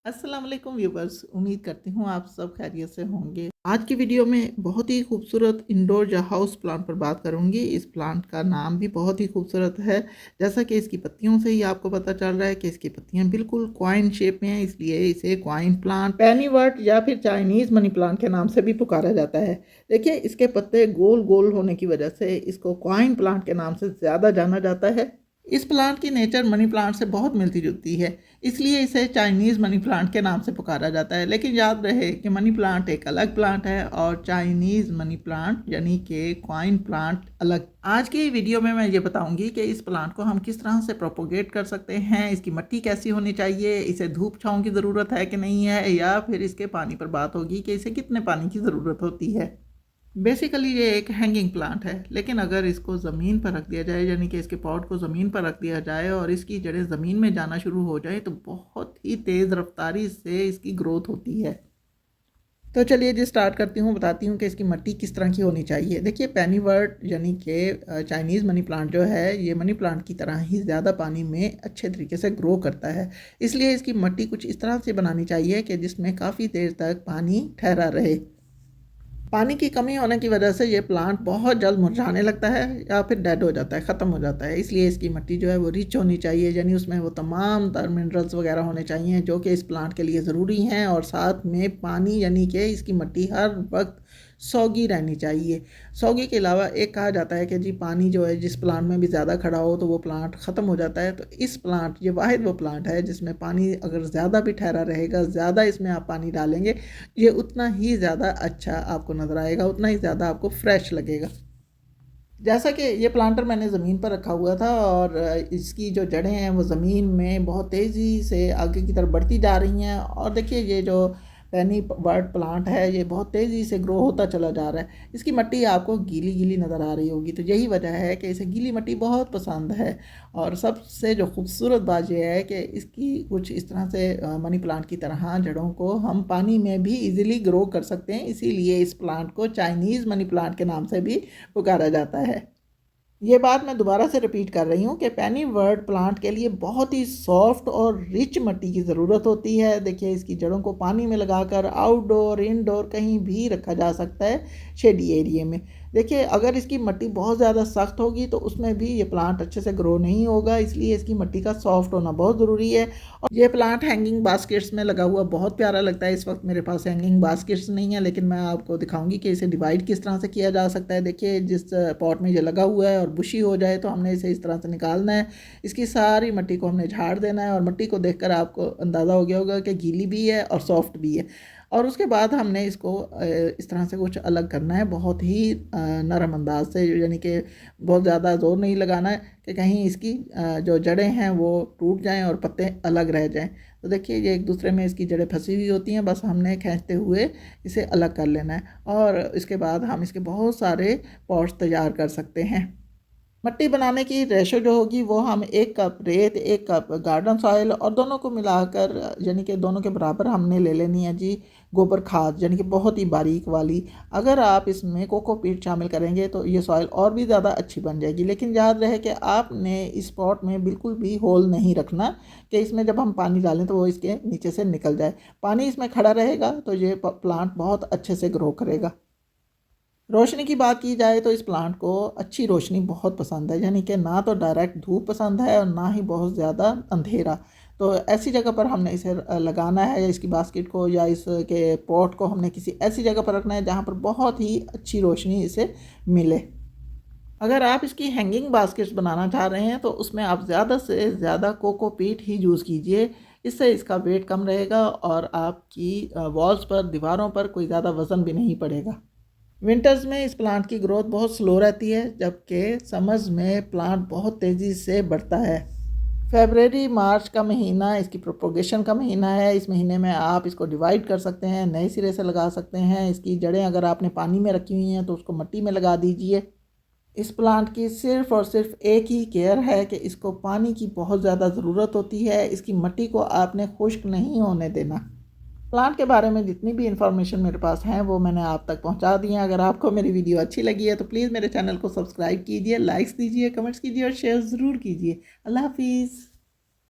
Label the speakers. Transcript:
Speaker 1: अस्सलाम वालेकुम व्यूवर्स, उम्मीद करती हूँ आप सब खैरियत से होंगे। आज की वीडियो में बहुत ही खूबसूरत इंडोर या हाउस प्लांट पर बात करूँगी। इस प्लांट का नाम भी बहुत ही खूबसूरत है। जैसा कि इसकी पत्तियों से ही आपको पता चल रहा है कि इसकी पत्तियाँ बिल्कुल क्वाइन शेप में हैं, इसलिए इसे क्वाइन प्लांट, पेनीवर्ट या फिर चाइनीज़ मनी प्लांट के नाम से भी पुकारा जाता है। देखिए, इसके पत्ते गोल गोल होने की वजह से इसको क्वाइन प्लांट के नाम से ज़्यादा जाना जाता है। इस प्लांट की नेचर मनी प्लांट से बहुत मिलती जुलती है, इसलिए इसे चाइनीज़ मनी प्लांट के नाम से पुकारा जाता है। लेकिन याद रहे कि मनी प्लांट एक अलग प्लांट है और चाइनीज़ मनी प्लांट यानी कि क्वाइन प्लांट अलग। आज की वीडियो में मैं ये बताऊंगी कि इस प्लांट को हम किस तरह से प्रोपोगेट कर सकते हैं, इसकी मिट्टी कैसी होनी चाहिए, इसे धूप छांव की ज़रूरत है कि नहीं है, या फिर इसके पानी पर बात होगी कि इसे कितने पानी की ज़रूरत होती है। बेसिकली ये एक हैंगिंग प्लांट है, लेकिन अगर इसको ज़मीन पर रख दिया जाए, यानी कि इसके पॉट को ज़मीन पर रख दिया जाए और इसकी जड़ें ज़मीन में जाना शुरू हो जाए, तो बहुत ही तेज़ रफ्तारी से इसकी ग्रोथ होती है। तो चलिए जी स्टार्ट करती हूँ, बताती हूँ कि इसकी मिट्टी किस तरह की होनी चाहिए। देखिए, पेनीवर्ट यानी कि चाइनीज़ मनी प्लांट जो है, ये मनी प्लांट की तरह ही ज़्यादा पानी में अच्छे तरीके से ग्रो करता है। इसलिए इसकी मिट्टी कुछ इस तरह से बनानी चाहिए कि जिसमें काफ़ी देर तक पानी ठहरा रहे। पानी की कमी होने की वजह से ये प्लांट बहुत जल्द मुरझाने लगता है या फिर डेड हो जाता है, ख़त्म हो जाता है। इसलिए इसकी मिट्टी जो है वो रिच होनी चाहिए, यानी उसमें वो तमाम तर मिनरल्स वगैरह होने चाहिए जो कि इस प्लांट के लिए ज़रूरी हैं। और साथ में पानी, यानी कि इसकी मिट्टी हर वक्त सौगी रहनी चाहिए। सौगी के अलावा एक कहा जाता है कि जी पानी जो है जिस प्लांट में भी ज़्यादा खड़ा हो तो वो प्लांट ख़त्म हो जाता है। तो इस प्लांट, ये वाहिद वो प्लांट है जिसमें पानी अगर ज़्यादा भी ठहरा रहेगा, ज़्यादा इसमें आप पानी डालेंगे, ये उतना ही ज़्यादा अच्छा आपको नज़र आएगा, उतना ही ज़्यादा आपको फ्रेश लगेगा। जैसा कि ये प्लांटर मैंने ज़मीन पर रखा हुआ था और इसकी जो जड़ें हैं वो ज़मीन में बहुत तेज़ी से आगे की तरफ बढ़ती जा रही हैं। और देखिए, ये जो पेनी वर्ट प्लांट है ये बहुत तेज़ी से ग्रो होता चला जा रहा है। इसकी मिट्टी आपको गीली गीली नज़र आ रही होगी, तो यही वजह है कि इसे गीली मिट्टी बहुत पसंद है। और सबसे जो खूबसूरत बात यह है कि इसकी कुछ इस तरह से मनी प्लांट की तरह जड़ों को हम पानी में भी इजीली ग्रो कर सकते हैं। इसीलिए इस प्लांट को चाइनीज़ मनी प्लांट के नाम से भी पुकारा जाता है। ये बात मैं दोबारा से रिपीट कर रही हूँ कि पेनी वर्ट प्लांट के लिए बहुत ही सॉफ्ट और रिच मिट्टी की ज़रूरत होती है। देखिए, इसकी जड़ों को पानी में लगाकर आउटडोर इनडोर कहीं भी रखा जा सकता है, शेडी एरिया में। देखिए, अगर इसकी मिट्टी बहुत ज़्यादा सख्त होगी तो उसमें भी ये प्लांट अच्छे से ग्रो नहीं होगा, इसलिए इसकी मिट्टी का सॉफ्ट होना बहुत ज़रूरी है। और ये प्लांट हैंगिंग बास्केट्स में लगा हुआ बहुत प्यारा लगता है। इस वक्त मेरे पास हैंगिंग बास्केट्स नहीं है, लेकिन मैं आपको दिखाऊंगी कि इसे डिवाइड किस तरह से किया जा सकता है। देखिए, जिस पॉट में ये लगा हुआ है और बुशी हो जाए तो हमने इसे इस तरह से निकालना है। इसकी सारी मिट्टी को हमने झाड़ देना है और मिट्टी को देखकर आपको अंदाज़ा हो गया होगा कि गीली भी है और सॉफ्ट भी है। और उसके बाद हमने इसको इस तरह से कुछ अलग करना है, बहुत ही नरम अंदाज से, यानी कि बहुत ज़्यादा ज़ोर नहीं लगाना है कि कहीं इसकी जो जड़ें हैं वो टूट जाएं और पत्ते अलग रह जाएं। तो देखिए, ये एक दूसरे में इसकी जड़ें फंसी हुई होती हैं, बस हमने खींचते हुए इसे अलग कर लेना है। और इसके बाद हम इसके बहुत सारे पॉट्स तैयार कर सकते हैं। मिट्टी बनाने की रेशो जो होगी वो हम 1 कप रेत, 1 कप गार्डन सॉइल और दोनों को मिलाकर, यानी कि दोनों के बराबर हमने ले लेनी है जी गोबर खाद, यानी कि बहुत ही बारीक वाली। अगर आप इसमें कोकोपीट शामिल करेंगे तो ये सॉइल और भी ज़्यादा अच्छी बन जाएगी। लेकिन याद रहे कि आपने इस पॉट में बिल्कुल भी होल नहीं रखना कि इसमें जब हम पानी डालें तो वो इसके नीचे से निकल जाए। पानी इसमें खड़ा रहेगा तो ये प्लांट बहुत अच्छे से ग्रो करेगा। रोशनी की बात की जाए तो इस प्लांट को अच्छी रोशनी बहुत पसंद है, यानी कि ना तो डायरेक्ट धूप पसंद है और ना ही बहुत ज़्यादा अंधेरा। तो ऐसी जगह पर हमने इसे लगाना है, या इसकी बास्केट को या इसके पॉट को हमने किसी ऐसी जगह पर रखना है जहाँ पर बहुत ही अच्छी रोशनी इसे मिले। अगर आप इसकी हैंगिंग बास्केट्स बनाना चाह रहे हैं तो उसमें आप ज़्यादा से ज़्यादा कोकोपीट ही यूज़ कीजिए। इससे इसका वेट कम रहेगा और आपकी वॉल्स पर, दीवारों पर कोई ज़्यादा वज़न भी नहीं पड़ेगा। विंटर्स में इस प्लांट की ग्रोथ बहुत स्लो रहती है, जबकि समर्स में प्लांट बहुत तेज़ी से बढ़ता है। फरवरी मार्च का महीना इसकी प्रोपोगेशन का महीना है। इस महीने में आप इसको डिवाइड कर सकते हैं, नए सिरे से लगा सकते हैं। इसकी जड़ें अगर आपने पानी में रखी हुई हैं तो उसको मिट्टी में लगा दीजिए। इस प्लांट की सिर्फ़ और सिर्फ एक ही केयर है कि इसको पानी की बहुत ज़्यादा ज़रूरत होती है। इसकी मिट्टी को आपने खुश्क नहीं होने देना। प्लांट के बारे में जितनी भी इंफॉर्मेशन मेरे पास हैं वो मैंने आप तक पहुंचा दी है। अगर आपको मेरी वीडियो अच्छी लगी है तो प्लीज़ मेरे चैनल को सब्सक्राइब कीजिए, लाइक्स दीजिए, कमेंट्स कीजिए और शेयर ज़रूर कीजिए। अल्लाह हाफिज़।